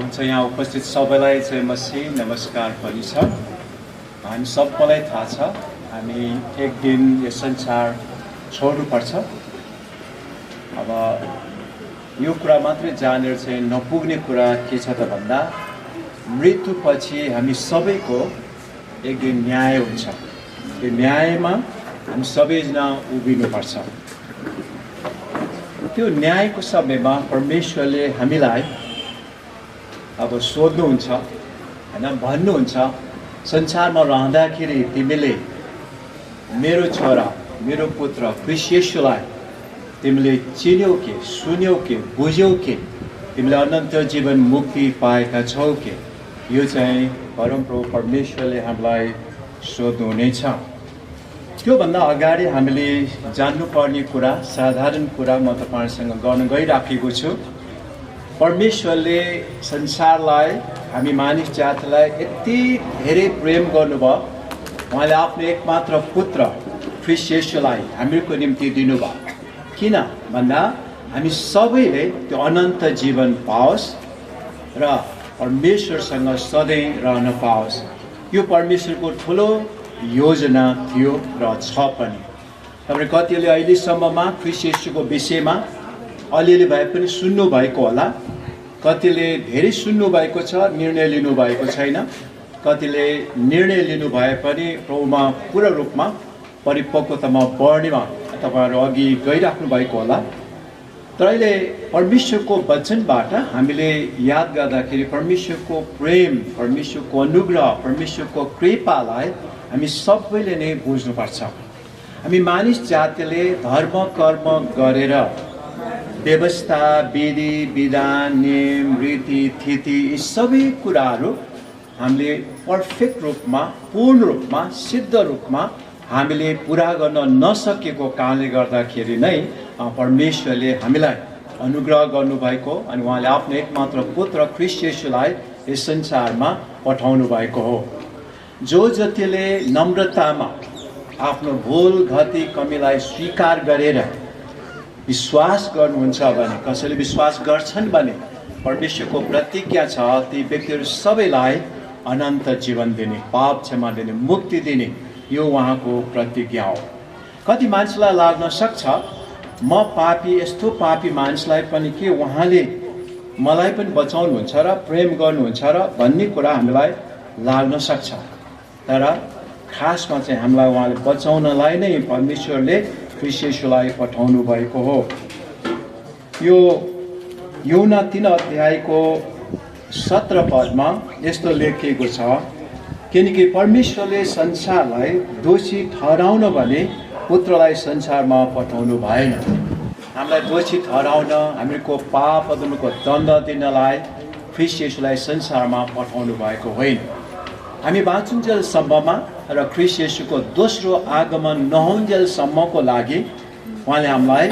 हुन्छ यहाँ उपस्थित सबैलाई चाहिँ मसी नमस्कार पनि छ। हामी सबैलाई थाहा छ हामी एक दिन यस संसार छोड्नुपर्छ। अब यो कुरा मात्रै जानेर चाहिँ नपुग्ने कुरा के छ त भन्दा मृत्युपछि हामी सबैको एक दिन न्याय हुन्छ। त्यो न्यायमा हामी सबैजना उभिनुपर्छ। त्यो न्यायको समयमा परमेश्वरले हामीलाई अब सोध्नुहुन्छ हैन, भन्नुहुन्छ संसारमा रहँदाखेरि तिमीले मेरो छोरा मेरो पुत्र ख्रीष्ट येशूलाई तिमीले चिन्यौ के, सुन्यौ के, बुझ्यौ के, तिमीले अनन्त जीवन मुक्ति पाएका छौ के? यो चाहिँ परमप्रभु परमेश्वरले हामीलाई सोध्नुहुनेछ। त्योभन्दा अगाडि हामीले जान्नुपर्ने कुरा, साधारण कुरा म तपाईहरुसँग गर्न गइराखेको छु। परमेश्वरले संसारलाई, हामी मानिस जातिलाई यति धेरै प्रेम गर्नुभयो, उहाँले आफ्नो एकमात्र पुत्र ख्रीष्ट येशूलाई हामीको निम्ति दिनुभयो। किन भन्दा हामी सबैले त्यो अनन्त जीवन पाओस् र परमेश्वरसँग सधैँ रहन पाओस्। यो परमेश्वरको ठुलो योजना थियो र छ पनि। तपाईँ कतिले अहिलेसम्ममा ख्रीष्ट येशूको विषयमा अलिअलि भए पनि सुन्नु भएको होला, कतिले धेरै सुन्नु भएको छ, निर्णय लिनु भएको छैन, कतिले निर्णय लिनु भए पनि प्रभुमा पूर्ण रूपमा परिपक्वतामा बढ्नेमा तपाईहरु अघि गइराख्नु भएको होला। तर अहिले परमेश्वरको वचनबाट हामीले याद गर्दाखेरि परमेश्वरको प्रेम, परमेश्वरको अनुग्रह, परमेश्वरको कृपालाई हामी सबैले नै बुझ्नुपर्छ। हामी मानिस जातिले धर्म कर्म गरेर व्यवस्था, विधि, विधान, नियम, रीति, थिति यी सबै कुराहरू हामीले पर्फेक्ट रूपमा, पूर्ण रूपमा, सिद्ध रूपमा हामीले पुरा गर्न नसकेको कारणले गर्दाखेरि नै परमेश्वरले हामीलाई अनुग्रह गर्नुभएको अनि उहाँले आफ्नो एकमात्र पुत्र ख्रीष्ट येशूलाई यस संसारमा पठाउनु भएको हो। जो जतिले नम्रतामा आफ्नो भूल गति कमीलाई स्वीकार गरेर विश्वास गर्नुहुन्छ भने, कसैले विश्वास गर्छन् भने परमेश्वरको प्रतिज्ञा छ ती व्यक्तिहरू सबैलाई अनन्त जीवन दिने, पाप क्षमा दिने, मुक्ति दिने, यो उहाँको प्रतिज्ञा हो। कति मान्छेलाई लाग्न सक्छ म पापी, यस्तो पापी मान्छेलाई पनि के उहाँले मलाई पनि बचाउनुहुन्छ र प्रेम गर्नुहुन्छ र भन्ने कुरा हामीलाई लाग्न सक्छ। तर खासमा चाहिँ हामीलाई उहाँले बचाउनलाई नै परमेश्वरले ख्रीष्ट येशूलाई पठाउनु भएको हो। यो यूहन्ना 3 अध्यायको 17 पदमा यस्तो लेखिएको छ, किनकि परमेश्वरले संसारलाई दोषी ठहराउन भने पुत्रलाई संसारमा पठाउनु भएन। हामीलाई दोषी ठहराउन, हामीको पाप अदमको दण्ड दिनलाई ख्रीष्ट येशूलाई संसारमा पठाउनु भएको होइन। हामी बाँचुन्जेलसम्ममा र ख्रीष्ट येशूको दोस्रो आगमन नहुन्जेलसम्मको लागि उहाँले हामीलाई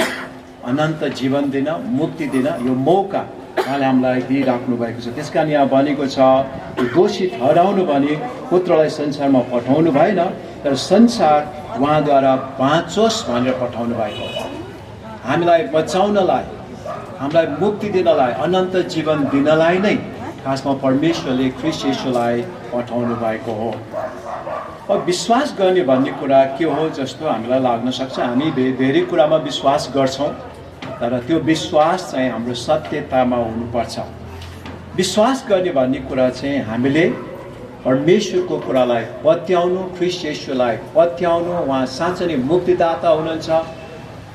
अनन्त जीवन दिन, मुक्ति दिन यो मौका उहाँले हामीलाई दिइराख्नु भएको छ। त्यस कारण यहाँ भनेको छ दोषी ठहराउनु भने पुत्रलाई संसारमा पठाउनु भएन, तर संसार उहाँद्वारा बाँचोस् भनेर पठाउनु भएको हो। हामीलाई बचाउनलाई, हामीलाई मुक्ति दिनलाई, अनन्त जीवन दिनलाई नै खासमा परमेश्वरले ख्रीष्ट येशूलाई पठाउनु भएको हो। अब विश्वास गर्ने भन्ने कुरा के हो जस्तो हामीलाई लाग्न सक्छ। हामी धेरै कुरामा विश्वास गर्छौँ, तर त्यो विश्वास चाहिँ हाम्रो सत्यतामा हुनुपर्छ। विश्वास गर्ने भन्ने कुरा चाहिँ हामीले परमेश्वरको कुरालाई पत्याउनु, ख्रीष्ट येशूलाई पत्याउनु। उहाँ साँच्चै नै मुक्तिदाता हुनुहुन्छ,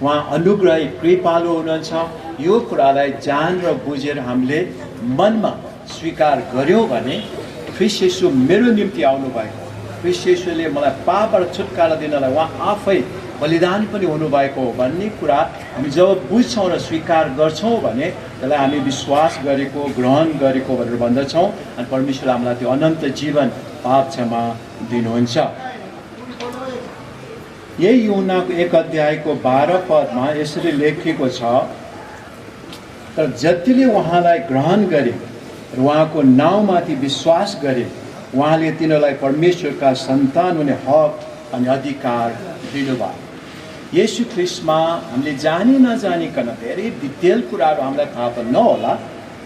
उहाँ अनुग्रही कृपालु हुनुहुन्छ। यो कुरालाई जान र बुझेर हामीले मनमा स्वीकार गर्यौँ भने ख्रीष्ट येशू मेरो निम्ति आउनुभएको, ख्रीष्ट येशूले मलाई पापबाट छुटकारा दिनलाई उहाँ आफै बलिदान पनि हुनुभएको हो भन्ने कुरा हामी जब बुझ्छौँ र स्वीकार गर्छौँ भने त्यसलाई हामी विश्वास गरेको, ग्रहण गरेको भनेर भन्दछौँ अनि परमेश्वर हामीलाई त्यो अनन्त जीवन, पाप क्षमा दिनुहुन्छ। यही यूहन्नाको 1 अध्यायको 12 पदमा यसरी लेखिएको छ, तर जतिले उहाँलाई ग्रहण गरे र उहाँको नाउँमाथि विश्वास गरे उहाँले तिनीहरूलाई परमेश्वरका सन्तान हुने हक अनि अधिकार दिनुभयो। येशू ख्रीष्टमा हामीले जानी नजानिकन धेरै डिटेल कुराहरू हामीलाई थाहा त नहोला,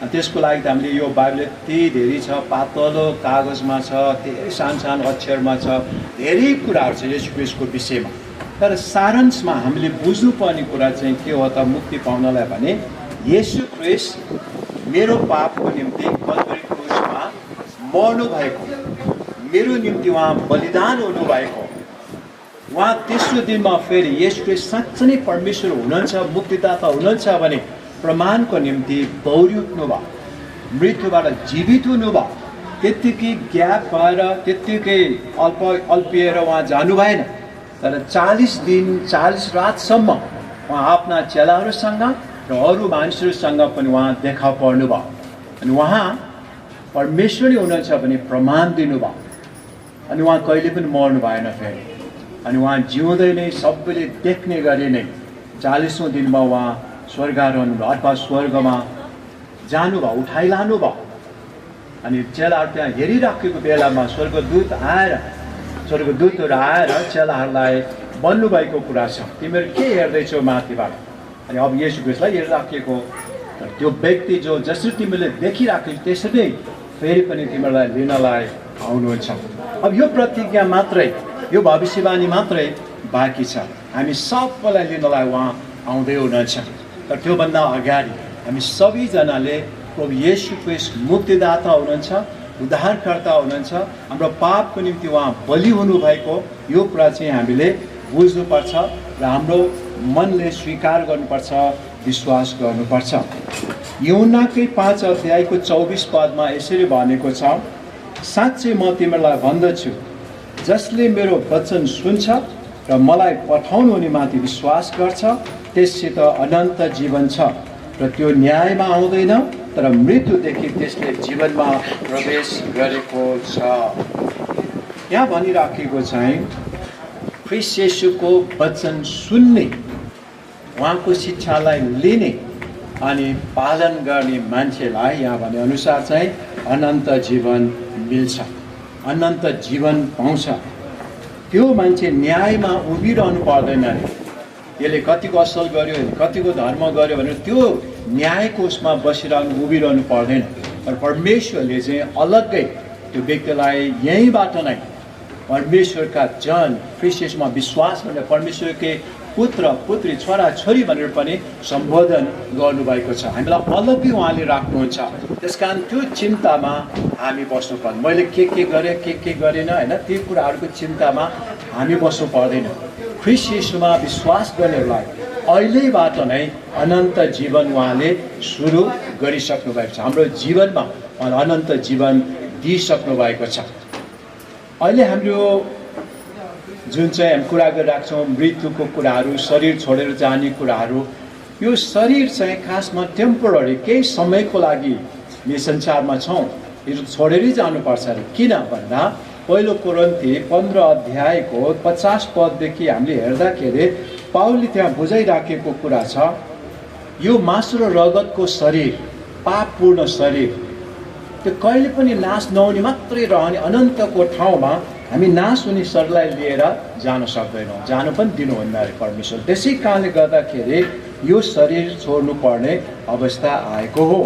त्यसको लागि त हामीले यो बाइबल यति धेरै छ, पातलो कागजमा छ, धेरै सानो सानो अक्षरमा छ, धेरै कुराहरू छ येशू ख्रीष्टको विषयमा। तर सारांशमा हामीले बुझ्नुपर्ने कुरा चाहिँ के हो त मुक्ति पाउनलाई भने येशू ख्रीष्ट मेरो पापको निम्ति कल्भरी क्रुसमा मर्नु भएको, मेरो निम्ति उहाँ बलिदान हुनुभएको, उहाँ तेस्रो दिनमा फेरि येशू ख्रीष्ट साँच्चै नै परमेश्वर हुनुहुन्छ, मुक्तिदाता हुनुहुन्छ भने प्रमाणको निम्ति दौडी उठ्नुभयो, मृत्युबाट जीवित हुनुभयो। त्यत्तिकै ग्याप भएर त्यत्तिकै अल्पिएर उहाँ जानु भएन, तर 40 दिन 40 रातसम्म उहाँ आफ्ना चेलाहरूसँग र अरू मानिसहरूसँग पनि उहाँ देखा पर्नुभयो। अनि उहाँ परमेश्वर नै हुनुहुन्छ भने प्रमाण दिनुभयो। अनि उहाँ कहिले पनि मर्नु भएन फेरि, अनि उहाँ जिउँदै नै सबैले देख्ने गरी नै 40औं दिनमा उहाँ स्वर्गारोहण अथवा स्वर्गमा जानुभयो, उठाइलानु भयो। अनि चेलाहरू त्यहाँ हेरिराखेको बेलामा स्वर्गदूतहरू आएर चेलाहरूलाई भन्नुभएको कुरा छ, तिमीहरू के हेर्दैछौ माथिबाट? अनि अब येशू ख्रीष्टलाई हेरिराखेको त्यो व्यक्ति जो जसरी तिमीले देखिराखेको त्यसरी नै फेरि पनि तिमीहरूलाई लिनलाई आउनुहुन्छ। अब यो प्रतिज्ञा मात्रै, यो भविष्यवाणी मात्रै बाँकी छ, हामी सबैलाई लिनलाई उहाँ आउँदै हुनुहुन्छ। तर त्योभन्दा अगाडि हामी सबैजनाले प्रभु येशू ख्रीष्ट मुक्तिदाता हुनुहुन्छ, उद्धारकर्ता हुनुहुन्छ, हाम्रो पापको निम्ति उहाँ बलि हुनुभएको, यो कुरा चाहिँ हामीले बुझ्नुपर्छ र हाम्रो मनले स्वीकार गर्नुपर्छ, विश्वास गर्नुपर्छ। यूहन्नाकै 5 अध्यायको 24 पदमा यसरी भनेको छ, साँच्चै म तिमीहरूलाई भन्दछु, जसले मेरो वचन सुन्छ र मलाई पठाउनु हुनेमाथि विश्वास गर्छ त्यससित अनन्त जीवन छ र त्यो न्यायमा आउँदैन, तर मृत्युदेखि त्यसले जीवनमा प्रवेश गरेको छ। यहाँ भनिराखेको चाहिँ ख्रीष्ट येशूको वचन सुन्ने, उहाँको शिक्षालाई लिने अनि पालन गर्ने मान्छेलाई यहाँ भने अनुसार चाहिँ अनन्त जीवन मिल्छ, अनन्त जीवन पाउँछ। त्यो मान्छे न्यायमा उभिरहनु पर्दैन अरे, यसले कतिको असल गर्यो, कतिको धर्म गर्यो भनेर त्यो न्यायको उसमा उभिरहनु पर्दैन। तर परमेश्वरले चाहिँ अलग्गै त्यो व्यक्तिलाई यहीँबाट नै परमेश्वरका जन ख्रीष्ट येशूमा विश्वास गरेर परमेश्वरकै पुत्र पुत्री छोरा छोरी भनेर पनि सम्बोधन गर्नुभएको छ। हामीलाई अलग्गै उहाँले राख्नुहुन्छ। त्यस कारण त्यो चिन्तामा हामी बस्नु पर्दैन, मैले के गरेँ के गरेन होइन, ती कुराहरूको चिन्तामा हामी बस्नु पर्दैन। ख्रीष्ट येशूमा विश्वास गर्नेहरूलाई अहिलेबाट नै अनन्त जीवन उहाँले सुरु गरिसक्नु भएको छ, हाम्रो जीवनमा उहाँले अनन्त जीवन दिइसक्नु भएको छ। अहिले हाम्रो जुन चाहिँ हामी कुरा गरिरहेको छौँ मृत्युको कुराहरू, शरीर छोडेर जाने कुराहरू, यो शरीर चाहिँ खासमा टेम्पोररी, केही समयको लागि यो संसारमा छौँ, यो छोडेरै जानुपर्छ अरे। किन भन्दा पहिलो कोरिन्थी 15 अध्यायको 50 पददेखि हामीले हेर्दाखेरि पाउलले त्यहाँ बुझाइराखेको कुरा छ, यो मासु र रगतको शरीर, पापपूर्ण शरीर, त्यो कहिले पनि नाश नहुने मात्रै रहने अनन्तको ठाउँमा हामी नाश हुने शरीरलाई लिएर जान सक्दैनौँ, जानु पनि दिनुहुन्न अरे परमेश्वर। त्यसै कारणले गर्दाखेरि यो शरीर छोड्नु पर्ने अवस्था आएको हो।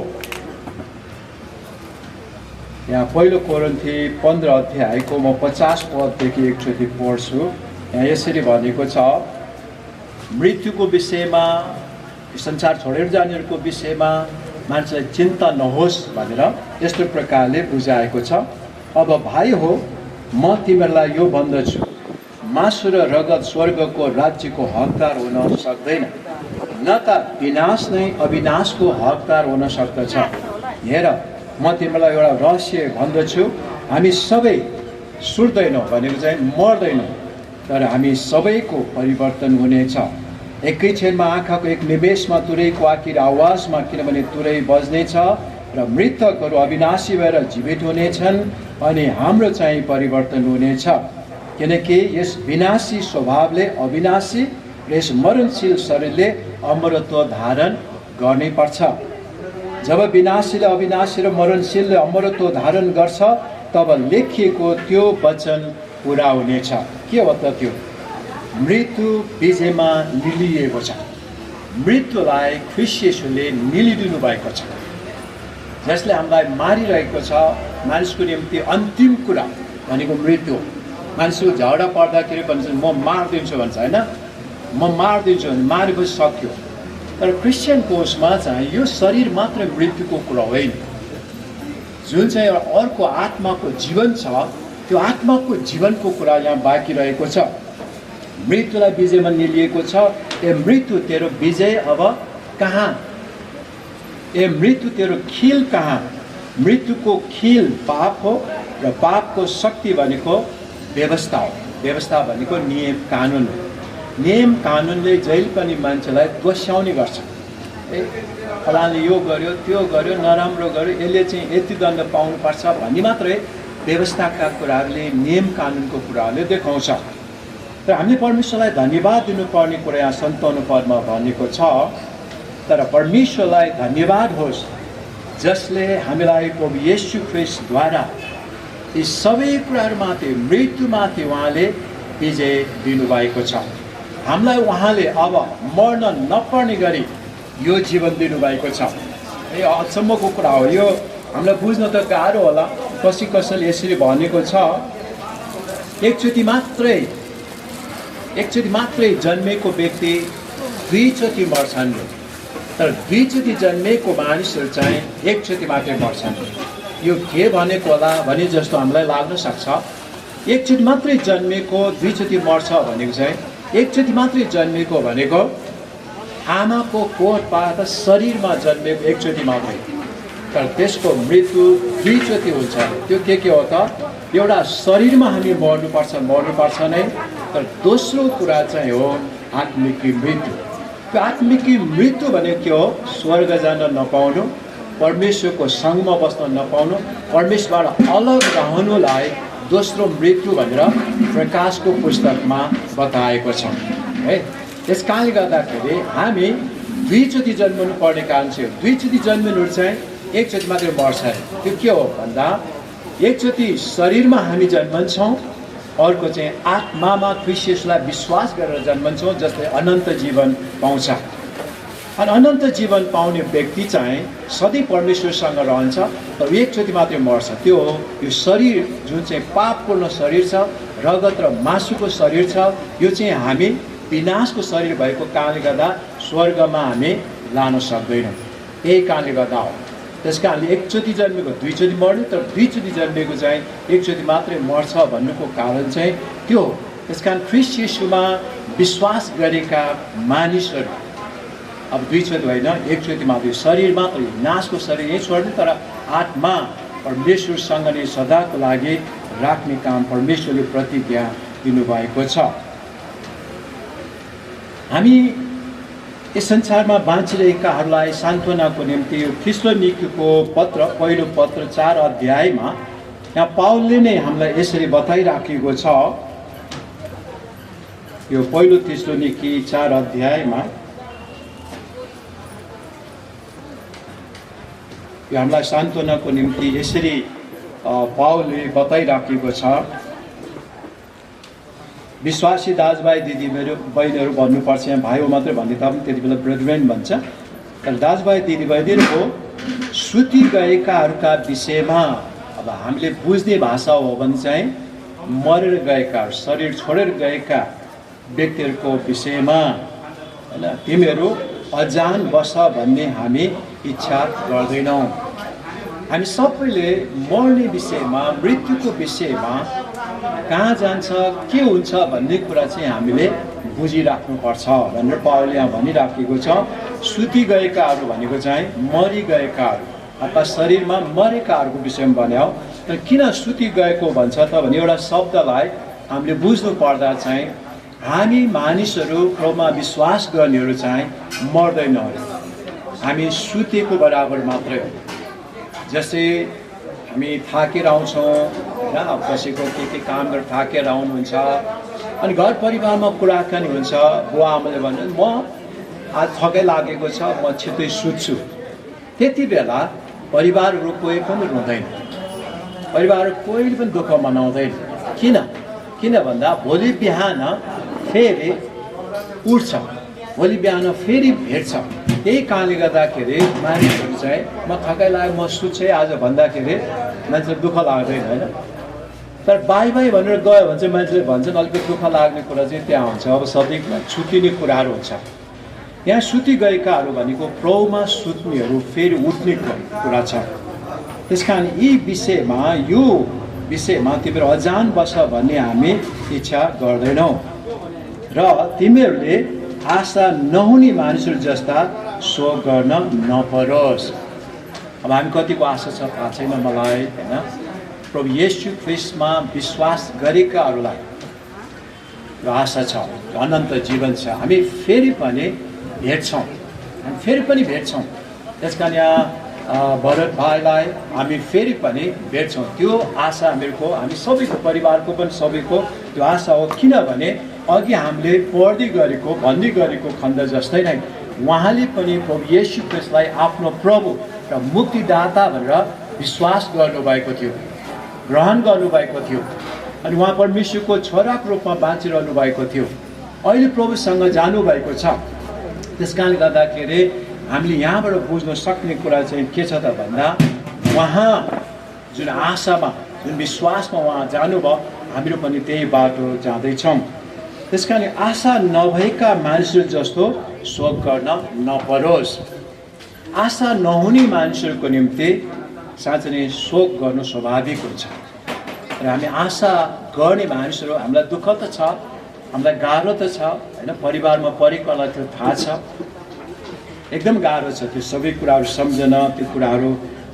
यहाँ पहिलो कोरिन्थी 15 अध्यायको म 50 पददेखि एकचोटि पढ्छु। यहाँ यसरी भनेको छ, मृत्युको विषयमा, संसार छोडेर जानेहरूको विषयमा मान्छेलाई चिन्ता नहोस् भनेर यस्तो प्रकारले बुझाएको छ। अब भाइ हो, म तिमीहरूलाई यो भन्दछु, मासु र रगत स्वर्गको राज्यको हकदार हुन सक्दैन, न त विनाश नै अविनाशको हकदार हुन सक्दछ। हेर, म तिमीलाई एउटा रहस्य भन्दछु, हामी सबै सुर्दैनौँ भनेको चाहिँ मर्दैनौँ, तर हामी सबैको परिवर्तन हुनेछ। एकैछिनमा आँखाको एक निमेषमा तुरैको आखिर आवाजमा, किनभने तुरै बज्नेछ र मृतकहरू अविनाशी भएर जीवित हुनेछन् अनि हाम्रो चाहिँ परिवर्तन हुनेछ। किनकि यस विनाशी स्वभावले अविनाशी र यस मरणशील शरीरले अमरत्व धारण गर्नै पर्छ। जब विनाशीले अविनाशी र मरणशीलले अमरत्व धारण गर्छ, तब लेखिएको त्यो वचन पुरा हुनेछ। के हो त त्यो? मृत्यु विजयमा निलिएको छ। मृत्युलाई ख्रीष्ट येशूले निलिदिनु भएको छ। जसले हामीलाई मारिरहेको छ। मानिसको निम्ति अन्तिम कुरा भनेको मृत्यु हो। मानिसको झगडा पर्दाखेरि भन्छ म मारिदिन्छु भन्छ होइन, म मारिदिन्छु भने मारेपछि सक्यो। तर क्रिस्चियनको उसमा चाहिँ यो शरीर मात्रै मृत्युको कुरा होइन, जुन चाहिँ एउटा अर्को आत्माको जीवन छ, त्यो आत्माको जीवनको कुरा यहाँ बाँकी रहेको छ। मृत्युलाई विजयमा निलिएको छ। ए मृत्यु तेरो विजय अब कहाँ? ए मृत्यु तेरो खिल कहाँ? मृत्युको खिल पाप हो र पापको शक्ति भनेको व्यवस्था हो। व्यवस्था भनेको नियम कानुन हो। नियम कानुनले जहिले पनि मान्छेलाई दोस्याउने गर्छ। ए फलानले यो गर्यो, त्यो गर्यो, नराम्रो गर्यो, यसले चाहिँ यति दण्ड पाउनुपर्छ भन्ने मात्रै व्यवस्थाका कुराहरूले, नियम कानुनको कुराहरूले देखाउँछ। तर हामीले परमेश्वरलाई धन्यवाद दिनुपर्ने कुरा यहाँ 57 पदमा भनेको छ। तर परमेश्वरलाई धन्यवाद होस् जसले हामीलाई प्रभु येशू ख्रीष्टद्वारा यी सबै कुराहरूमाथि, मृत्युमाथि उहाँले विजय दिनुभएको छ। हामीलाई उहाँले अब मर्न नपर्ने गरी यो जीवन दिनुभएको छ। ए अचम्मको कुरा हो यो। हामीलाई बुझ्न त गाह्रो होला, कसैले यसरी भनेको छ, एकचोटि मात्रै जन्मेको व्यक्ति दुईचोटि मर्छन्। तर दुईचोटि जन्मेको मानिसहरू चाहिँ एकचोटि मात्रै मर्छन्। यो के भनेको होला भने जस्तो हामीलाई लाग्न सक्छ। एकचोटि मात्रै जन्मेको दुईचोटि मर्छ भनेको चाहिँ, एकचोटि मात्रै जन्मेको भनेको आमाको कोखबाट शरीरमा जन्मेको एकचोटि मात्रै। तर त्यसको मृत्यु दुईचोटि हुन्छ। त्यो के हो त? एउटा शरीरमा हामी मर्नुपर्छ नै। तर दोस्रो कुरा चाहिँ हो आत्मिकी मृत्यु। त्यो आत्मिकी मृत्यु भनेको के हो? स्वर्ग जान नपाउनु, परमेश्वरको सङ्गमा बस्न नपाउनु, परमेश्वरबाट अलग रहनुलाई दोस्रो मृत्यु भनेर प्रकाशको पुस्तकमा बताएको छ है। त्यस कारणले गर्दाखेरि हामी दुईचोटि जन्मनु पर्ने कारण चाहिँ, दुईचोटि जन्मनु चाहिँ एकचोटि मात्रै मर्छ। त्यो के हो भन्दा, एकचोटि शरीरमा हामी जन्मन्छौँ, अर्को चाहिँ आत्मामा ख्रीष्ट येशूलाई विश्वास गरेर जन्मन्छौँ, जसले अनन्त जीवन पाउँछ। अनि अनन्त जीवन पाउने व्यक्ति चाहिँ सधैँ परमेश्वरसँग रहन्छ, तर एकचोटि मात्रै मर्छ। त्यो हो यो शरीर जुन चाहिँ पापपूर्ण शरीर छ, रगत र मासुको शरीर छ, यो चाहिँ हामी विनाशको शरीर भएको कारणले गर्दा स्वर्गमा हामी लान सक्दैनौँ। यही कारणले गर्दा हो। त्यस कारणले एकचोटि जन्मेको दुईचोटि मर्ने, तर दुईचोटि जन्मेको चाहिँ एकचोटि मात्रै मर्छ भन्नुको कारण चाहिँ त्यो हो। त्यस कारण ख्रीष्ट येशूमा विश्वास गरेका मानिसहरू अब दुईचोटि होइन, एकचोटि मात्रै शरीर मात्रै, नाशको शरीर यही छोड्ने, तर आत्मा परमेश्वरसँग नै सदाको लागि राख्ने काम परमेश्वरले प्रतिज्ञा दिनुभएको छ। हामी यस संसारमा बाँचिरहेकाहरूलाई सान्त्वनाको निम्ति यो थिस्सलुनीकीको पत्र, पहिलो पत्र 4 अध्यायमा यहाँ पाउलले नै हामीलाई यसरी बताइराखेको छ। यो पहिलो थिस्सलुनीकी 4 अध्यायमा यो हामीलाई सान्त्वनाको निम्ति यसरी पाउलले बताइराखेको छ। विश्वासी दाजुभाइ दिदीबहिनीहरू भन्नुपर्छ, यहाँ भाइ हो मात्रै भन्ने तापनि त्यति बेला ब्रदरेन भन्छ। तर दाजुभाइ दिदीबहिनीहरूको सुति गएकाहरूका विषयमा अब हामीले बुझ्ने भाषा हो भने चाहिँ मरेर गएका, शरीर छोडेर गएका व्यक्तिहरूको विषयमा होइन, तिमीहरू अजान बस भन्ने हामी इच्छा गर्दैनौँ। हामी सबैले मर्ने विषयमा, मृत्युको विषयमा, कहाँ जान्छ, के हुन्छ भन्ने कुरा चाहिँ हामीले बुझिराख्नुपर्छ भनेर पाउलले यहाँ भनिराखेको छ। सुति गएकाहरू भनेको चाहिँ मरिगएकाहरू अथवा शरीरमा मरेकाहरूको विषयमा भन्यो। तर किन सुति गएको भन्छ त भने एउटा शब्दलाई हामीले बुझ्नु पर्दा चाहिँ हामी मानिसहरू प्रभुमा विश्वास गर्नेहरू चाहिँ मर्दैनौँ, हामी सुतेको बराबर मात्रै हो। जस्तै हामी थाकेर आउँछौँ होइन, अब कसैको के काम गरेर थाकेर आउनुहुन्छ, अनि घर परिवारमा कुराकानी हुन्छ, बुवा आमाले भन्नुहुन्छ म आज थकै लागेको छ, म छिट्टै सुत्छु। त्यति बेला परिवारहरू कोही पनि रुँदैन, परिवार कोही पनि दुःख मनाउँदैन। किन भन्दा भोलि बिहान फेरि उठ्छ, भोलि बिहान फेरि भेट्छ। त्यही कारणले गर्दाखेरि मानिसहरू चाहिँ म थकाइ लाग्यो म सुत्छु आज भन्दाखेरि मान्छेलाई दुःख लाग्दैन होइन। तर बाई भनेर गयो भने चाहिँ मान्छेले भन्छन् अलिकति दुःख लाग्ने कुरा चाहिँ त्यहाँ हुन्छ। अब सधैँ छुट्टिने कुराहरू हुन्छ। यहाँ सुति गएकाहरू भनेको प्रभुमा सुत्नेहरू फेरि उठ्ने कुरा छ। त्यस कारण यी विषयमा यो विषयमा तिमीहरू अजान बस भन्ने हामी इच्छा गर्दैनौँ र तिमीहरूले आशा नहुने मानिसहरू जस्ता शोक गर्न नपरोस्। अब हामी कतिको आशा छ थाहा छैन मलाई होइन। प्रभु येशू ख्रीष्टमा विश्वास गरेकाहरूलाई र आशा छ, अनन्त जीवन छ। हामी फेरि पनि भेट्छौँ, हामी फेरि पनि भेट्छौँ। त्यस कारण यहाँ भरत भाइलाई हामी फेरि पनि भेट्छौँ। त्यो आशा हामी सबैको परिवारको पनि सबैको त्यो आशा हो। किनभने अघि हामीले पढ्दै गरेको भन्दै गरेको खण्ड जस्तै नै उहाँले पनि प्रभु येशू ख्रीष्टलाई आफ्नो प्रभु र मुक्तिदाता भनेर विश्वास गर्नुभएको थियो, ग्रहण गर्नुभएको थियो। अनि उहाँ परमेश्वरको छोराको रूपमा बाँचिरहनु भएको थियो। अहिले प्रभुसँग जानुभएको छ। त्यस कारणले गर्दाखेरि हामीले यहाँबाट बुझ्न सक्ने कुरा चाहिँ के छ त भन्दा उहाँ जुन आशामा जुन विश्वासमा उहाँ जानुभयो हामीहरू पनि त्यही बाटो जाँदैछौँ। त्यस कारण आशा नभएका मानिसहरू जस्तो शोक गर्न नपरोस्। आशा नहुने मानिसहरूको निम्ति साँच्चै नै शोक गर्नु स्वाभाविक हुन्छ। र हामी आशा गर्ने मानिसहरू हामीलाई दुःख त छ, हामीलाई गाह्रो त छ होइन। परिवारमा परेकोलाई त्यो थाहा छ, एकदम गाह्रो छ त्यो सबै कुराहरू सम्झन, त्यो कुराहरू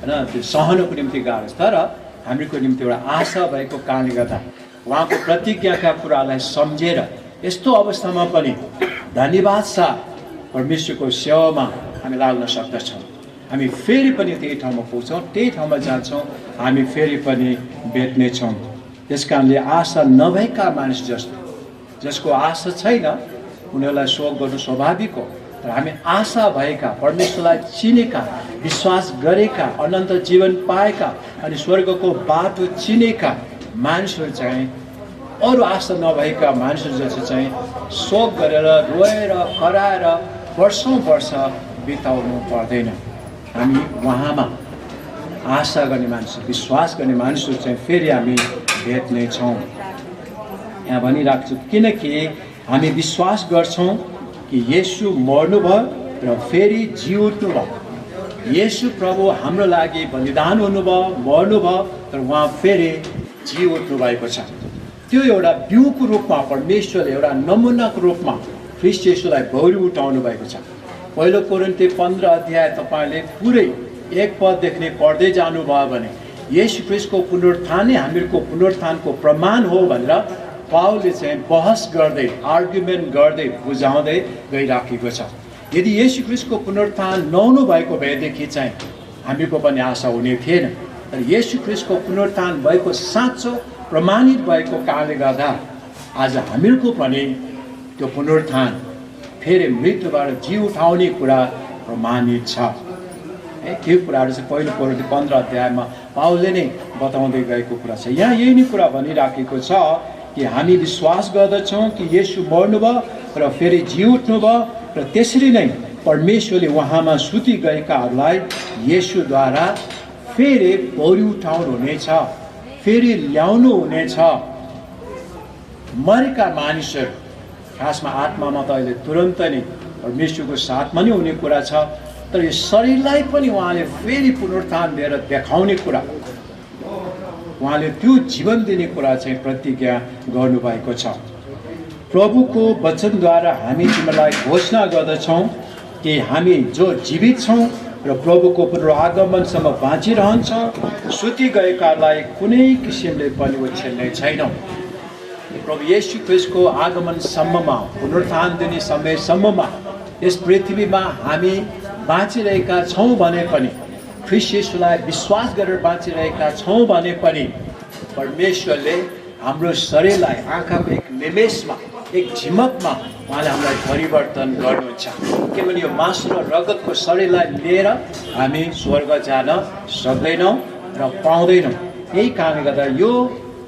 होइन त्यो सहनको निम्ति गाह्रो छ। तर हामीको निम्ति एउटा आशा भएको कारणले गर्दा उहाँको प्रतिज्ञाका कुरालाई सम्झेर यस्तो अवस्थामा पनि धन्यवाद साथ परमेश्वरको सेवामा हामी लाग्न सक्दछौँ। हामी फेरि पनि त्यही ठाउँमा पुग्छौँ, त्यही ठाउँमा जान्छौँ, हामी फेरि पनि भेट्नेछौँ। त्यस कारणले आशा नभएका मानिस जसको आशा छैन उनीहरूलाई शोक गर्नु स्वाभाविक हो। तर हामी आशा भएका, परमेश्वरलाई चिनेका, विश्वास गरेका, अनन्त जीवन पाएका अनि स्वर्गको बाटो चिनेका मानिसहरू चाहिँ अरू आशा नभएका मानिसहरू जस्तो चाहिँ शोक गरेर रोएर कराएर वर्षौँ वर्ष बिताउनु पर्दैन। हामी उहाँमा आशा गर्ने मानिस, विश्वास गर्ने मानिसहरू चाहिँ फेरि हामी भेट्नेछौँ। यहाँ भनिरहेको छु किनकि हामी विश्वास गर्छौँ कि येशू मर्नुभयो र फेरि जी उठ्नुभयो। येशू प्रभु हाम्रो लागि बलिदान हुनुभयो, मर्नुभयो, तर उहाँ फेरि जी उठ्नु भएको छ। त्यो एउटा बिउको रूपमा परमेश्वरले एउटा नमुनाको रूपमा ख्रीष्ट येशूलाई भौरी उठाउनु भएको छ। पहिलो कोरिन्थी 15 अध्याय तपाईँले पुरै 1 पददेखि नै पढ्दै जानुभयो भने येशू ख्रीष्टको पुनरुत्थान नै हामीहरूको पुनरुत्थानको प्रमाण हो भनेर पावलले चाहिँ बहस गर्दै, आर्गुमेन्ट गर्दै, बुझाउँदै गइराखेको छ। यदि येशू ख्रीष्टको पुनरुत्थान नहुनु भएको भएदेखि चाहिँ हामीको पनि आशा हुने थिएन। तर येशू ख्रीष्टको पुनरुत्थान भएको साँचो प्रमाणित भएको कारणले गर्दा आज हामीहरूको पनि त्यो पुनरुत्थान फेरि मृत्युबाट जी उठाउने कुरा प्रमाणित छ। त्यो कुराहरू चाहिँ पहिलो कोरिन्थी 15 अध्यायमा पावलले नै बताउँदै गएको कुरा छ। यहाँ यही नै कुरा भनिराखेको छ कि हामी विश्वास गर्दछौँ कि येशू मर्नुभयो र फेरि जी उठ्नुभयो र त्यसरी नै परमेश्वरले उहाँमा सुति गएकाहरूलाई येशूद्वारा फेरि भौरी उठाउनु हुनेछ, फेरि ल्याउनु हुनेछ। मरेका मानिसहरू खासमा आत्मामा त अहिले तुरन्त नै परमेश्वरको साथमा नै हुने कुरा छ। तर यो शरीरलाई पनि उहाँले फेरि पुनरुत्थान दिएर देखाउने कुरा, उहाँले त्यो जीवन दिने कुरा चाहिँ प्रतिज्ञा गर्नुभएको छ। प्रभुको वचनद्वारा हामी तिमीलाई घोषणा गर्दछौँ कि हामी जो जीवित छौँ र प्रभुको पुनरागमनसम्म बाँचिरहन्छौँ, सुति गएकालाई कुनै किसिमले पनि ओछ्याउने छैनौँ। प्रभु येशू ख्रीष्टको आगमनसम्ममा, पुनरुत्थान दिने समयसम्ममा यस पृथ्वीमा हामी बाँचिरहेका छौँ भने पनि, ख्रीष्ट येशूलाई विश्वास गरेर बाँचिरहेका छौँ भने पनि परमेश्वरले हाम्रो शरीरलाई आँखाको एक निमेषमा, एक झिमकमा उहाँले हामीलाई परिवर्तन गर्नुहुन्छ। किनभने यो मासु र रगतको शरीरलाई लिएर हामी स्वर्ग जान सक्दैनौँ र पाउँदैनौँ। यही कारणले गर्दा यो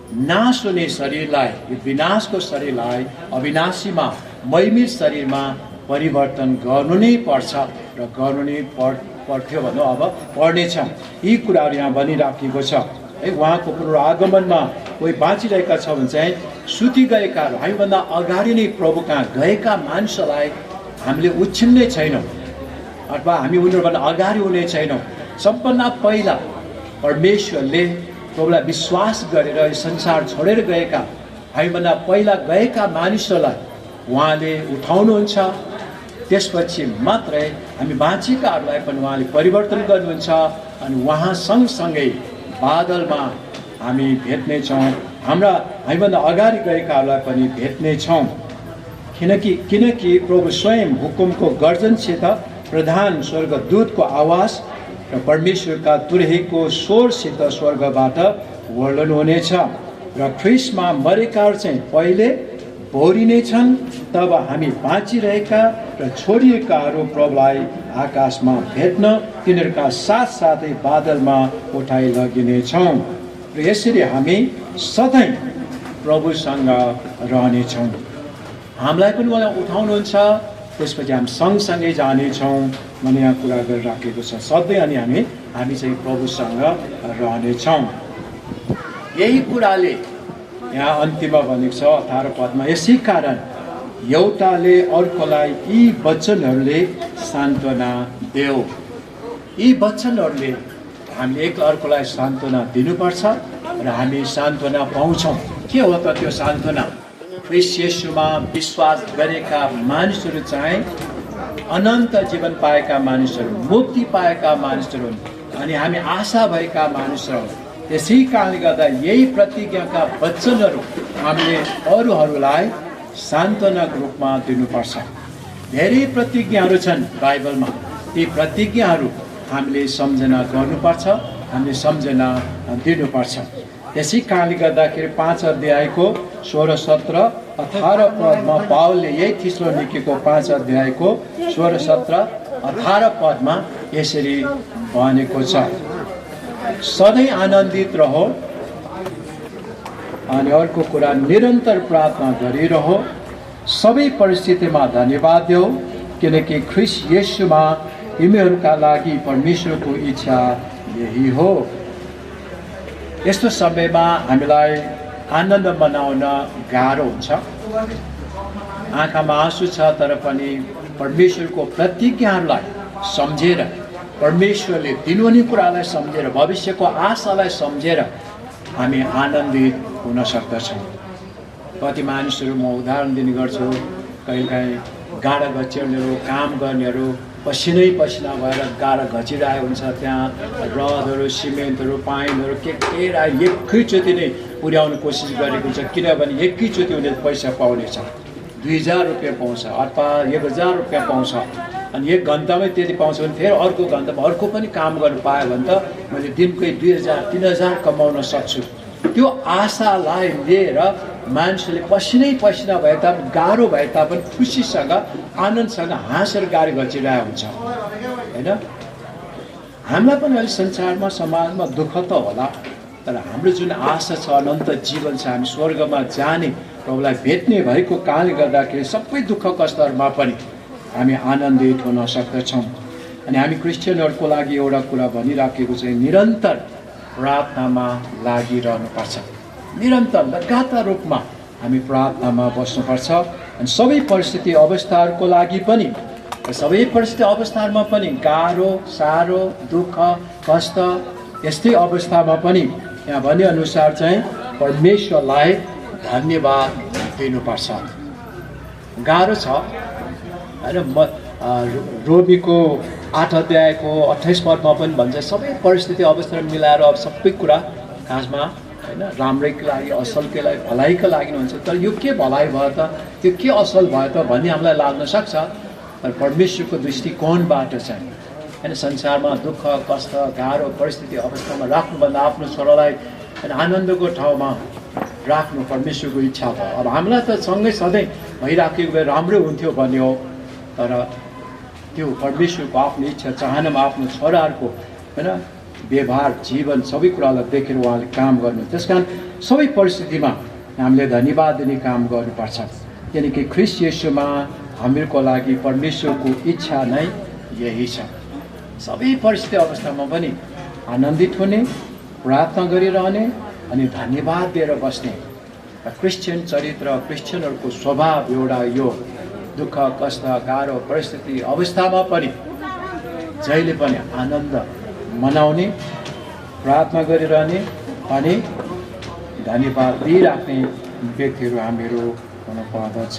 नाश हुने शरीरलाई, यो विनाशको शरीरलाई अविनाशीमा, महिमित शरीरमा परिवर्तन गर्नु नै पर्छ र गर्नु नै पर्थ्यो भनौँ, अब पर्नेछौँ। यी कुराहरू यहाँ भनिराखेको छ है। उहाँको पुनरागमनमा कोही बाँचिरहेका छ भने चाहिँ सुति गएकाहरू, हामीभन्दा अगाडि नै प्रभु कहाँ गएका मानिसहरूलाई हामीले उछिन्ने छैनौँ अथवा हामी उनीहरूभन्दा अगाडि हुने छैनौँ। सबभन्दा पहिला परमेश्वरले प्रभुलाई विश्वास गरेर यो संसार छोडेर गएका, हामीभन्दा पहिला गएका मानिसहरूलाई उहाँले उठाउनुहुन्छ। त्यसपछि मात्रै हामी बाँचेकाहरूलाई पनि उहाँले परिवर्तन गर्नुहुन्छ अनि उहाँ सँगसँगै बादलमा हामी भेट्नेछौँ। हामीभन्दा अगाडि गएकाहरूलाई पनि भेट्नेछौँ। किनकि प्रभु स्वयं हुकुमको गर्जनसित, प्रधान स्वर्गदूतको आवाज र परमेश्वरका तुरहीको स्वरसित स्वर्गबाट वर्णन हुनेछ र ख्रिस्टमा मरेकाहरू चाहिँ पहिले भोरिनेछन्। तब हामी बाँचिरहेका र छोडिएकाहरू प्रभुलाई आकाशमा भेट्न तिनीहरूका साथसाथै बादलमा उठाइ लगिनेछौँ र यसरी हामी सधैँ प्रभुसँग रहनेछौँ। हामीलाई पनि उहाँले उठाउनुहुन्छ, त्यसपछि हामी सँगसँगै जानेछौँ भन्ने यहाँ कुरा गरिराखेको छ। सधैँ अनि हामी चाहिँ प्रभुसँग रहनेछौँ। यही कुराले यहाँ अन्तिममा भनेको छ 18 पदमा, यसै कारण एउटाले अर्कोलाई यी वचनहरूले सान्त्वना देऊ। यी वचनहरूले हामीले एक अर्कोलाई सान्त्वना दिनुपर्छ र हामी सान्त्वना पाउँछौँ। के हो त त्यो सान्त्वना? ख्रिस्ट येशूमा विश्वास गरेका मानिसहरू चाहिँ अनन्त जीवन पाएका मानिसहरू, मुक्ति पाएका मानिसहरू अनि हामी आशा भएका मानिसहरू। त्यसै कारणले गर्दा यही प्रतिज्ञाका वचनहरू हामीले अरूहरूलाई सान्त्वनाको रूपमा दिनुपर्छ। धेरै प्रतिज्ञाहरू छन् बाइबलमा, ती प्रतिज्ञाहरू हामीले सम्झना गर्नुपर्छ, हामीले सम्झना दिनुपर्छ। त्यसै कारणले गर्दाखेरि 5 अध्यायको 16, 17, 18 पदमा पावलले यही थिस्सलुनीकेको 5 अध्यायको 16, 17, 18 पदमा यसरी भनेको छ, सधैँ आनन्दित रहो अनि अर्को कुरा निरन्तर प्रार्थना गरिरहो, सबै परिस्थितिमा धन्यवाद देऊ किनकि ख्रिस्ट येशूमा तिमीहरूका लागि परमेश्वरको इच्छा यही हो। यस्तो समयमा हामीलाई आनन्द मनाउन गाह्रो हुन्छ। आँखामा आँसु छ, तर पनि परमेश्वरको प्रतिज्ञाहरूलाई सम्झेर, परमेश्वरले दिनुहुने कुरालाई सम्झेर, भविष्यको आशालाई सम्झेर हामी आनन्दित हुन सक्दछौँ। कति मानिसहरू म उदाहरण दिने गर्छु, कहिलेकाहीँ गाडा घचिर्नेहरू, काम गर्नेहरू पसिनै पसिना भएर गाडा घचिरहेको हुन्छ। त्यहाँ रडहरू, सिमेन्टहरू, पाइपहरू के एकैचोटि नै पुर्याउने कोसिस गरेको हुन्छ, किनभने एकैचोटि उनीहरूले पैसा पाउनेछ। 2000 रुपियाँ पाउँछ अथवा 1000 रुपियाँ पाउँछ अनि 1 घन्टामै त्यति पाउँछ भने फेरि अर्को घन्टामा अर्को पनि काम गर्नु पायो भने त मैले दिनकै 2000, 3000 कमाउन सक्छु। त्यो आशालाई लिएर मान्छेले पसिनै पसिना भए तापनि, गाह्रो भए तापनि खुसीसँग, आनन्दसँग हाँसेर गाडी घचिरहेको हुन्छ होइन। हामीलाई पनि अहिले संसारमा, समाजमा दुःख त होला, तर हाम्रो जुन आशा छ, अनन्त जीवन छ, हामी स्वर्गमा जाने, प्रभुलाई भेट्ने भएको कारणले गर्दाखेरि सबै दुःख कष्टहरूमा पनि हामी आनन्दित हुन सक्दछौँ। अनि हामी क्रिस्चियनहरूको लागि एउटा कुरा भनिराखेको छ, निरन्तर प्रार्थनामा लागिरहनुपर्छ। निरन्तर लगातार रूपमा हामी प्रार्थनामा बस्नुपर्छ अनि सबै परिस्थिति अवस्थाहरूको लागि पनि, सबै परिस्थिति अवस्थाहरूमा पनि, गाह्रो, साह्रो, दुःख, कष्ट, यस्तै अवस्थामा पनि यहाँ भनेअनुसार चाहिँ परमेश्वरलाई धन्यवाद दिनुपर्छ। गाह्रो छ होइन। रोमीको 8 अध्यायको 28 पदमा पनि भन्छ, सबै परिस्थिति अवस्था मिलाएर अब सबै कुरा खासमा होइन राम्रैको लागि, असलकै लागि, भलाइको लागि हुन्छ। तर यो के भलाइ भयो त, यो के असल भयो त भन्ने हामीलाई लाग्न सक्छ, तर परमेश्वरको दृष्टिकोणबाट चाहिँ होइन संसारमा दुःख, कष्ट, गाह्रो परिस्थिति अवस्थामा राख्नुभन्दा आफ्नो छोरालाई होइन आनन्दको ठाउँमा राख्नु परमेश्वरको इच्छा भयो। अब हामीलाई त सँगै सधैँ भइराखेको भए राम्रै हुन्थ्यो भन्ने हो, तर त्यो परमेश्वरको आफ्नो इच्छा, चाहनामा आफ्नो छोराहरूको होइन व्यवहार, जीवन सबै कुरालाई देखेर उहाँले काम गर्नु। त्यसकारण सबै परिस्थितिमा हामीले धन्यवाद दिने काम गर्नुपर्छ, किनकि ख्रिस्ट येशूमा हामीहरूको लागि परमेश्वरको इच्छा नै यही छ। सबै परिस्थिति अवस्थामा पनि आनन्दित हुने, प्रार्थना गरिरहने अनि धन्यवाद दिएर बस्ने। क्रिस्चियन चरित्र, क्रिस्चियनहरूको स्वभाव एउटा यो दुःख कष्ट गाह्रो परिस्थिति अवस्थामा पनि जहिले पनि आनन्द मनाउने, प्रार्थना गरिरहने अनि धन्यवाद दिइराख्ने व्यक्तिहरू हामीहरू हुनुपर्दछ।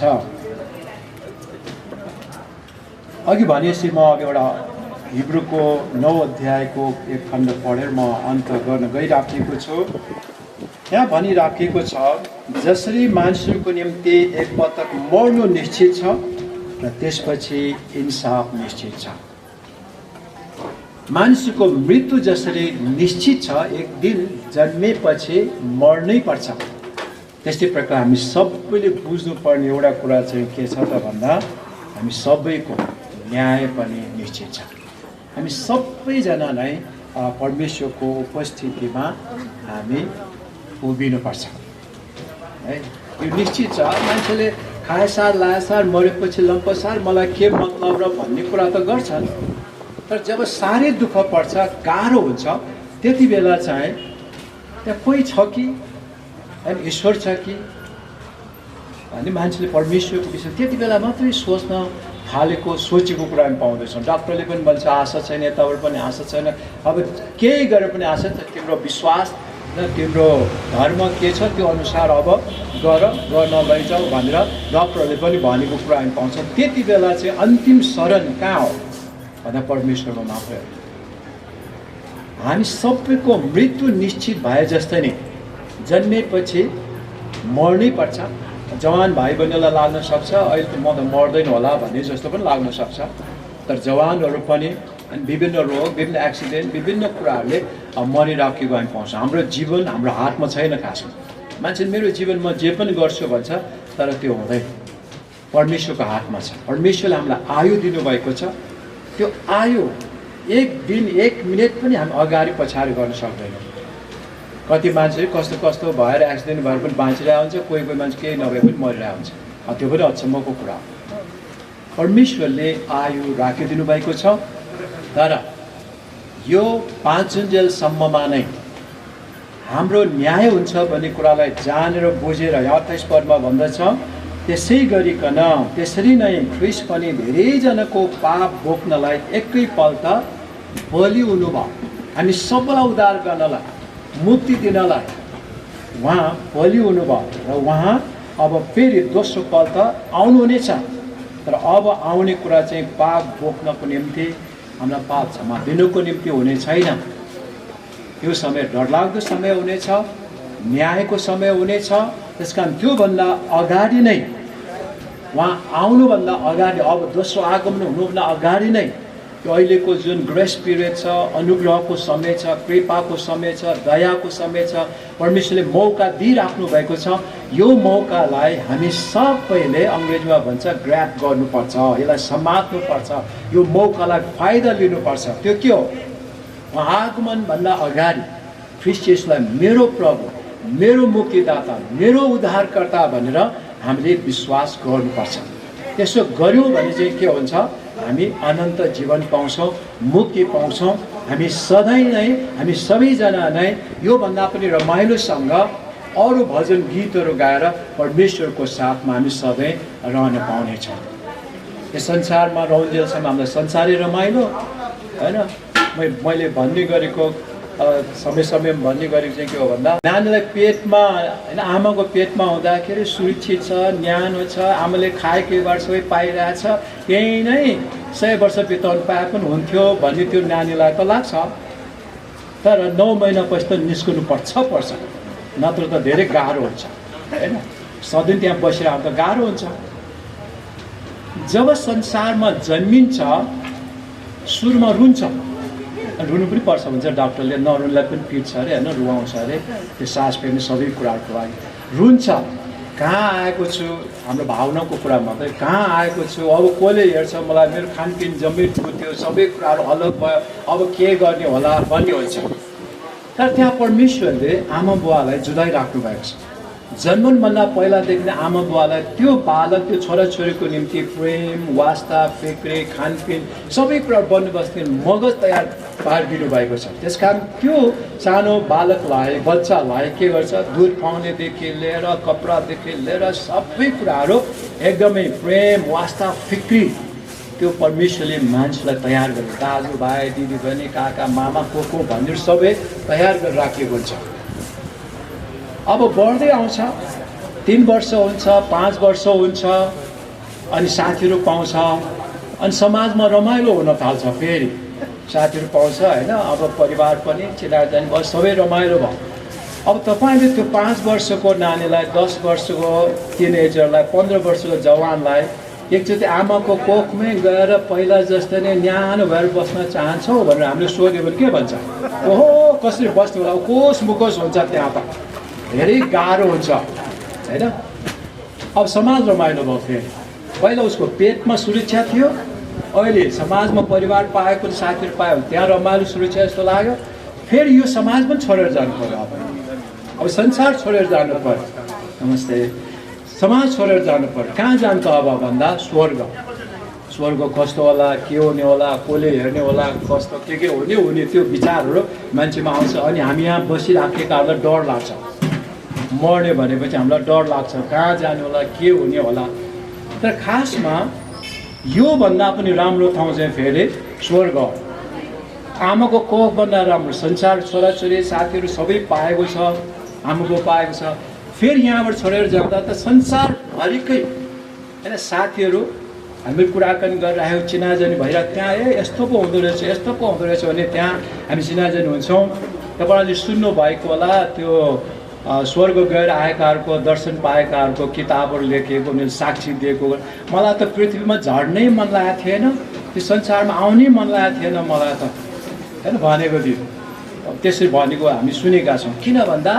अघि भनेपछि म अब एउटा हिब्रूको 9 अध्यायको एक खण्ड पढेर म अन्त गर्न गइराखेको छु। यहाँ भनिराखेको छ, जसरी मानिसहरूको निम्ति एकपटक मर्नु निश्चित छ र त्यसपछि इन्साफ निश्चित छ। मानिसको मृत्यु जसरी निश्चित छ, एक दिन जन्मेपछि मर्नै पर्छ, त्यस्तै प्रकार हामी सबैले बुझ्नुपर्ने एउटा कुरा चाहिँ के छ त भन्दा हामी सबैको न्याय पनि निश्चित छ। हामी सबैजना नै परमेश्वरको उपस्थितिमा हामी उभिनुपर्छ है। यो निश्चित छ। मान्छेले खाएसार लाएसार मरेपछि लम्पसार मलाई के मतलब र भन्ने कुरा त गर्छन्, तर जब साह्रै दुःख पर्छ, गाह्रो हुन्छ, त्यति बेला चाहिँ त्यहाँ कोही छ कि अनि ईश्वर छ कि अनि मान्छेले परमेश्वरको विषय त्यति बेला मात्रै सोच्न थालेको सोचेको कुरा हामी पाउँदैछौँ। डाक्टरले पनि भन्छ आशा छैन, यताबाट पनि आशा छैन, अब केही गरेर पनि आशा छ। तिम्रो विश्वास र तिम्रो धर्म के छ त्यो अनुसार अब गर्न लैजाऊ भनेर डक्टरले पनि भनेको कुरा हामी पाउँछौँ। त्यति बेला चाहिँ अन्तिम शरण कहाँ हो भन्दा परमेश्वरमा मात्रै हो। हामी सबैको मृत्यु निश्चित भए जस्तै नै जन्मेपछि मर्नै पर्छ। जवान भाइ बहिनीलाई लाग्न सक्छ अहिले त म त मर्दैन होला भन्ने जस्तो पनि लाग्न सक्छ, तर जवानहरू पनि अनि विभिन्न रोग, विभिन्न एक्सिडेन्ट, विभिन्न कुराहरूले मरिराखेको हामी पाउँछौँ। हाम्रो जीवन हाम्रो हातमा छैन। खासमा मान्छे मेरो जीवन म जे पनि गर्छु भन्छ, तर त्यो हुँदैन, परमेश्वरको हातमा छ। परमेश्वरले हामीलाई आयु दिनुभएको छ। त्यो आयु एक दिन एक मिनट पनि हामी अगाडि पछाडि गर्न सक्दैनौँ। कति मान्छे कस्तो कस्तो भएर एक्सिडेन्ट भएर पनि बाँचिरहेको हुन्छ, कोही कोही मान्छे केही नभए पनि मरिरहेको हुन्छ। त्यो पनि अचम्मको कुरा हो। परमेश्वरले आयु राखिदिनु भएको छ, तर यो 5 जुन्जेलसम्ममा नै हाम्रो न्याय हुन्छ भन्ने कुरालाई जानेर बुझेर 28 पदमा भन्दछ, त्यसै गरिकन त्यसरी नै ख्रीष्ट पनि धेरैजनाको पाप बोक्नलाई एकैपल्ट बलि हुनुभयो। हामी सबैलाई उद्धार गर्नलाई, मुक्ति दिनलाई उहाँ बलि हुनुभयो र उहाँ अब फेरि दोस्रो पल्ट आउनुहुनेछ। तर अब आउने कुरा चाहिँ पाप बोक्नको निम्ति, हामीलाई पाप क्षमा दिनुको निम्ति हुने छैन। त्यो समय डरलाग्दो समय हुनेछ, न्यायको समय हुनेछ। त्यस कारण त्योभन्दा अगाडि नै उहाँ आउनुभन्दा अगाडि, अब दोस्रो आगमन हुनुभन्दा अगाडि नै त्यो अहिलेको जुन ग्रेस पिरियड छ, अनुग्रहको समय छ, कृपाको समय छ, दयाको समय छ, परमेश्वरले मौका दिइराख्नु भएको छ। यो मौकालाई हामी सबैले अङ्ग्रेजीमा भन्छ ग्र्याब गर्नुपर्छ, यसलाई समात्नुपर्छ, यो मौकालाई फाइदा लिनुपर्छ। त्यो के हो? आगमनभन्दा अगाडि ख्रीष्ट येशूलाई मेरो प्रभु, मेरो मुक्तिदाता, मेरो उद्धारकर्ता भनेर हामीले विश्वास गर्नुपर्छ। त्यसो गर्यौँ भने चाहिँ के हुन्छ? हामी अनन्त जीवन पाउँछौँ, मुक्ति पाउँछौँ। हामी सधैँ नै, हामी सबैजना नै योभन्दा पनि रमाइलोसँग अरू भजन गीतहरू गाएर परमेश्वरको साथमा हामी सधैँ रहन पाउनेछौँ। यो संसारमा रहन्जेलसम्म हामीलाई संसारै रमाइलो होइन। मैले भन्ने गरेको समय समयमा भन्ने गरेको चाहिँ के हो भन्दा, नानीलाई पेटमा होइन, आमाको पेटमा हुँदाखेरि सुरक्षित छ, न्यानो छ, आमाले खाएको बार सबै पाइरहेछ, यही नै 100 वर्ष बिताउनु पाए पनि हुन्थ्यो भन्ने त्यो नानीलाई त लाग्छ। तर 9 महिनापछि त निस्कनु पर्छ, नत्र त धेरै गाह्रो हुन्छ होइन। सधैँ त्यहाँ बसिरहेको त गाह्रो हुन्छ। जब संसारमा जन्मिन्छ सुरुमा रुन्छ, रुनु पनि पर्छ भन्छ डाक्टरले, नरुनलाई पनि पिट्छ अरे होइन, रुवाउँछ अरे, त्यो सास फेर्ने सबै कुराहरूको लागि रुन्छ। कहाँ आएको छु, हाम्रो भावनाको कुरा मात्रै, कहाँ आएको छु, अब कसले हेर्छ मलाई, मेरो खानपिन जम्मै छुट्यो, सबै कुराहरू अलग भयो, अब के गर्ने होला भन्ने हुन्छ। तर त्यहाँ परमेश्वरले आमा बुवालाई जुदाइ राख्नु भएको छ। जन्मनुभन्दा पहिलादेखि नै आमा बुवालाई त्यो बालक त्यो छोराछोरीको निम्ति प्रेम वास्ता फिक्रे खानपिन सबै कुरा बन्दोबस्त मगज तयार पारिदिनु भएको छ। त्यसकारण त्यो सानो बालकलाई बच्चालाई के गर्छ, दुध खुवाउनेदेखि लिएर कपडादेखि लिएर सबै कुराहरू एकदमै प्रेम वास्ता फिक्री त्यो परमेश्वरले मान्छेलाई तयार गरेर दाजुभाइ दिदीबहिनी काका मामा को भनेर सबै तयार गरेर राखेको हुन्छ। अब बढ्दै आउँछ, 3 वर्ष हुन्छ, 5 वर्ष हुन्छ, अनि साथीहरू पाउँछ, अनि समाजमा रमाइलो हुन थाल्छ। फेरि साथीहरू पाउँछ होइन, अब परिवार पनि चिनाजानी भयो, सबै रमाइलो भयो। अब तपाईँले त्यो 5 वर्षको नानीलाई, 10 वर्षको टिनेजरलाई, 15 वर्षको जवानलाई एकचोटि आमाको कोखमै गएर पहिला जस्तै नै न्यानो भएर बस्न चाहन्छौ भनेर हामीले सोध्यो भने के भन्छ? ओहो कसरी बस्नु होला, कोस मुकोस हुन्छ, त्यहाँ त धेरै गाह्रो हुन्छ होइन। अब समाज रमाइलो भयो। फेरि पहिला उसको पेटमा सुरक्षा थियो, अहिले समाजमा परिवार पाएको साथीहरू पायो त्यहाँ रमाइलो सुरक्षा जस्तो लाग्यो। फेरि यो समाज पनि छोडेर जानु पर्यो। अब संसार छोडेर जानु पर्यो। नमस्ते। समाज छोडेर जानु पर्यो। कहाँ जान्छ अब भन्दा स्वर्ग। स्वर्ग कस्तो होला, के हुने होला, कसले हेर्ने होला, कस्तो के हुने त्यो विचारहरू मान्छेमा आउँछ। अनि हामी यहाँ बसिराखेकाहरूलाई डर लाग्छ। मर्ने भनेपछि हामीलाई डर लाग्छ, कहाँ जाने होला, के हुने होला। तर खासमा योभन्दा पनि राम्रो ठाउँ चाहिँ फेरि स्वर्ग। आमाको कोखभन्दा राम्रो संसार छोराछोरी साथीहरू सबै पाएको छ, आमाको पाएको छ। फेरि यहाँबाट छोडेर जाँदा त संसारभरिकै होइन साथीहरू हामीले कुराकानी गरिरहेको चिनाजानी भइरहेको, त्यहाँ यस्तो पो हुँदो रहेछ, यस्तो पो हुँदो रहेछ भने त्यहाँ हामी चिनाजानी हुन्छौँ। तपाईँहरूले सुन्नुभएको होला त्यो स्वर्ग गएर आएकाहरूको दर्शन पाएकाहरूको किताबहरू लेखिएको, उनीहरूले साक्षी दिएको। मलाई त पृथ्वीमा झर्नै मन लागेको थिएन, त्यो संसारमा आउनै मन लागेको थिएन मलाई त होइन भनेको थियो। त्यसरी भनेको हामी सुनेका छौँ। किन भन्दा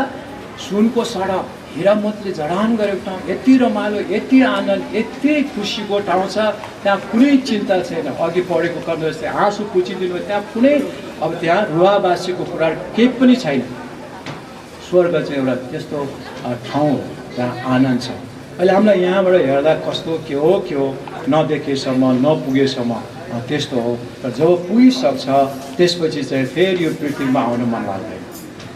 सुनको सडक हिरामतले जडान गरेको ठाउँ, यति रमाइलो, यति आनन्द, यति खुसीको ठाउँ छ। त्यहाँ कुनै चिन्ता छैन। अघि पढेको कर्म जस्तै आँसु पुछिदिनु, त्यहाँ कुनै अब त्यहाँ रुवाबासीको कुरा केही पनि छैन। स्वर्ग चाहिँ एउटा त्यस्तो ठाउँ हो जहाँ आनन्द छ। अहिले हामीलाई यहाँबाट हेर्दा कस्तो के हो नदेखेसम्म नपुगेसम्म त्यस्तो हो। तर जब पुगिसक्छ त्यसपछि चाहिँ फेरि यो पृथ्वीमा आउन मन लाग्दैन,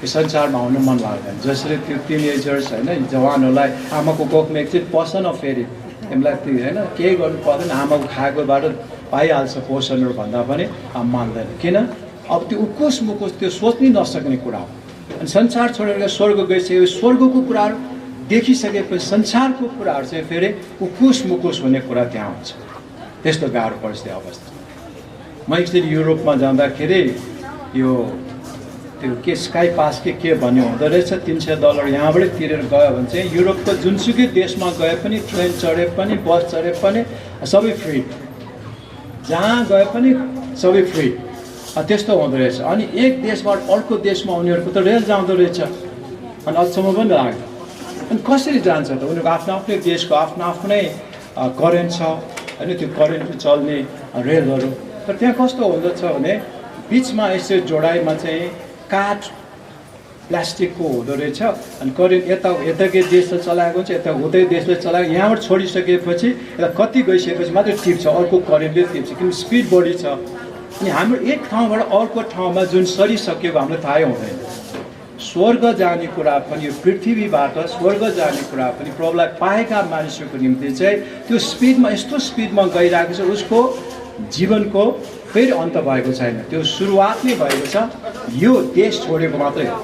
यो संसारमा आउन मन लाग्दैन। जसरी त्यो टिनेजर्स होइन जवानहरूलाई आमाको कोखमा एकचोटि पस न, फेरि तिमीलाई त्यो होइन केही गर्नु पर्दैन, आमाको खाएकोबाट पाइहाल्छ पोषणहरू भन्दा पनि मान्दैन। किन? अब त्यो उकुस मुकुस त्यो सोच्नै नसक्ने कुरा हो। अनि संसार छोडेर स्वर्ग गइसक्यो, स्वर्गको कुराहरू देखिसकेपछि संसारको कुराहरू चाहिँ फेरि उकुस मुकुस हुने कुरा त्यहाँ हुन्छ। त्यस्तो गाह्रो परिस्थिति अवस्था। म एकचोटि युरोपमा जाँदाखेरि यो त्यो के स्काई पास के भन्ने हुँदो रहेछ, $300 यहाँबाट तिरेर गयो भने चाहिँ युरोपको जुनसुकै देशमा गए पनि ट्रेन चढे पनि बस चढे पनि सबै फ्री, जहाँ गए पनि सबै फ्री। त्यस्तो हुँदो रहेछ। अनि एक देशबाट अर्को देशमा उनीहरूको त रेल जाँदो रहेछ। अनि अचम्म पनि लाग्यो। अनि कसरी जान्छ त? उनीहरूको आफ्नो आफ्नै देशको आफ्नो आफ्नै करेन्ट छ होइन, त्यो करेन्टले चल्ने रेलहरू। तर त्यहाँ कस्तो हुँदछ भने बिचमा यसो जोडाइमा चाहिँ काठ प्लास्टिकको हुँदो रहेछ। अनि करेन्ट यताकै देशले चलाएको हुन्छ, यता उतै देशले चलाएको। यहाँबाट छोडिसकेपछि यता कति गइसकेपछि मात्रै टिप्छ, अर्को करेन्टले टिप्छ, किन स्पिड बढी छ। अनि हाम्रो एक ठाउँबाट अर्को ठाउँमा जुन सरिसकेको हामीलाई थाहै हुँदैन। स्वर्ग जाने कुरा पनि, यो पृथ्वीबाट स्वर्ग जाने कुरा पनि प्रभुलाई पाएका मानिसहरूको निम्ति चाहिँ त्यो स्पिडमा यस्तो स्पिडमा गइरहेको छ, उसको जीवनको फेरि अन्त भएको छैन, त्यो सुरुवात नै भएको छ। यो देश छोडेको मात्रै हो।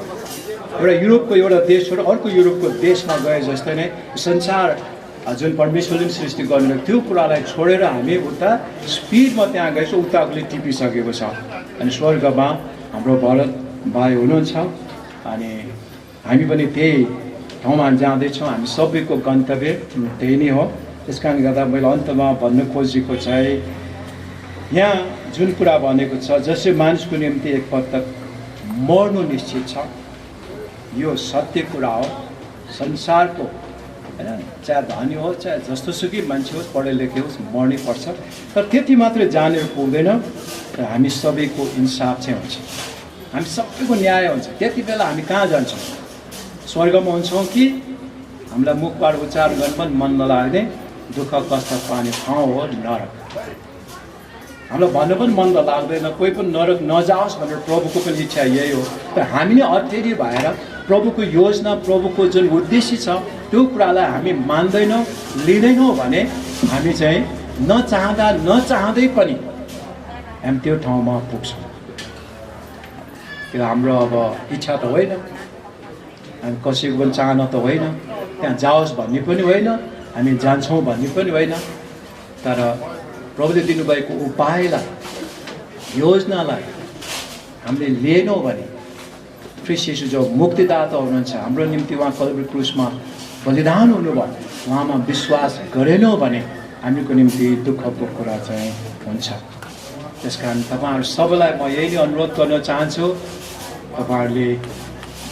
एउटा युरोपको एउटा देश छोडेर अर्को युरोपको देशमा गए जस्तै नै संसार जुन परमेश्वरले सृष्टि गर्नुभएको त्यो कुरालाई छोडेर हामी उता स्पिडमा त्यहाँ गएछ, उताकोले टिपिसकेको छ। अनि स्वर्गमा हाम्रो भरत भाइ हुनुहुन्छ। अनि हामी पनि त्यही ठाउँमा जाँदैछौँ। हामी सबैको गन्तव्य त्यही नै हो। त्यस कारणले गर्दा मैले अन्तमा भन्न खोजेको चाहिँ यहाँ जुन कुरा भनेको छ, जसै मानिसको निम्ति एकपटक मर्नु निश्चित छ, यो सत्य कुरा हो। संसारको होइन, चाहे धनी होस् चाहे जस्तोसुकै मान्छे होस्, पढे लेखे होस्, मर्नै पर्छ। तर त्यति मात्रै जानेर पुग्दैन, तर हामी सबैको इन्साफ चाहिँ हुन्छ, हामी सबैको न्याय हुन्छ। त्यति बेला हामी कहाँ जान्छौँ? स्वर्गमा हुन्छौँ कि हामीलाई मुखबाट उच्चारण गर्न पनि मन नलाग्ने दुःख कष्ट पाउने ठाउँ हो नरक। हामीलाई भन्नु पनि मन त लाग्दैन, कोही पनि नरक नजाओस् भनेर प्रभुको पनि इच्छा यही हो। तर हामी नै अटेरी भएर प्रभुको योजना, प्रभुको जुन उद्देश्य छ त्यो कुरालाई हामी मान्दैनौँ, लिँदैनौँ भने हामी चाहिँ नचाहँदै पनि हामी त्यो ठाउँमा पुग्छौँ। त्यो हाम्रो अब इच्छा त होइन, हामी कसैको पनि चाहना त होइन, त्यहाँ जाओस् भन्ने पनि होइन, हामी जान्छौँ भन्ने पनि होइन। तर प्रभुले दिनुभएको उपायलाई, योजनालाई हामीले लिएनौँ भने ख्रीष्ट येशू जो मुक्तिदाता हुनुहुन्छ, हाम्रो निम्ति उहाँ कल्भरी क्रुसमा बलिदान हुनुभयो, उहाँमा विश्वास गरेनौँ भने हामीको निम्ति दुःखको कुरा चाहिँ हुन्छ। त्यसकारण तपाईँहरू सबैलाई म यही नै अनुरोध गर्न चाहन्छु, तपाईँहरूले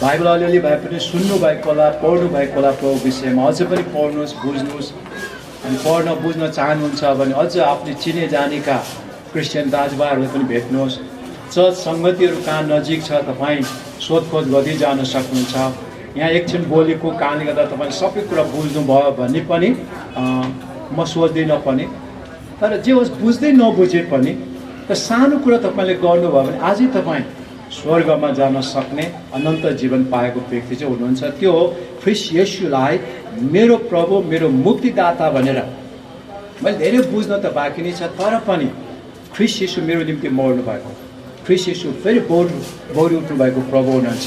बाइबल अलिअलि भए पनि सुन्नुभएको होला, पढ्नुभएको होला, प्रभु विषयमा अझै पनि पढ्नुहोस्, बुझ्नुहोस्। अनि पढ्न बुझ्न चाहनुहुन्छ भने अझ आफ्नो चिने जानेका क्रिस्चियन दाजुभाइहरूलाई पनि भेट्नुहोस्। चर्च सङ्गतिहरू कहाँ नजिक छ तपाईँ सोधखोज गर्दै जान सक्नुहुन्छ। यहाँ एकछिन बोलेको कारणले गर्दा तपाईँले सबै कुरा बुझ्नुभयो भन्ने पनि म सोच्दिनँ पनि। तर जे होस्, बुझ्दै नबुझे पनि त सानो कुरा तपाईँले गर्नुभयो भने आजै तपाईँ स्वर्गमा जान सक्ने अनन्त जीवन पाएको व्यक्ति चाहिँ हुनुहुन्छ। त्यो हो ख्रीष्ट येशूलाई मेरो प्रभु, मेरो मुक्तिदाता भनेर मैले धेरै बुझ्न त बाँकी नै छ, तर पनि ख्रीष्ट येशू मेरो निम्ति मर्नु भएको, ख्रीष्ट येशू फेरि बौरी उठ्नु भएको प्रभु हुनुहुन्छ।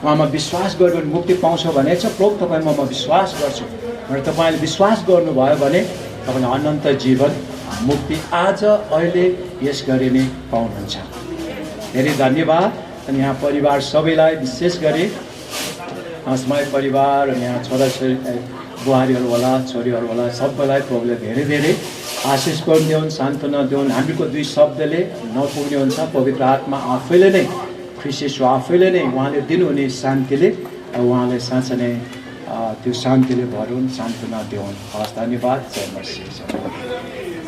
उहाँमा विश्वास गर्यो भने मुक्ति पाउँछ भनेको छ। प्रभु तपाईँमा म विश्वास गर्छु भनेर तपाईँले विश्वास गर्नुभयो भने तपाईँले अनन्त जीवन, मुक्ति आज अहिले यस गरी नै पाउनुहुन्छ। धेरै धन्यवाद। अनि यहाँ परिवार सबैलाई, विशेष गरी समय परिवार अनि यहाँ छोराछोरी बुहारीहरू होला, छोरीहरू होला, सबैलाई प्रभुले धेरै धेरै आशिष गरिदिउन्, सान्त्वना दिउन्। हामीको दुई शब्दले नपुग्ने हुन्छ, पवित्र आत्मा आफैले नै, ख्रीष्ट येशू आफैले नै उहाँले दिनुहुने शान्तिले उहाँले साँच्चै नै त्यो शान्तिले भरुन्, सान्त्वना दिउन्। हस्, धन्यवाद। जय मसीह।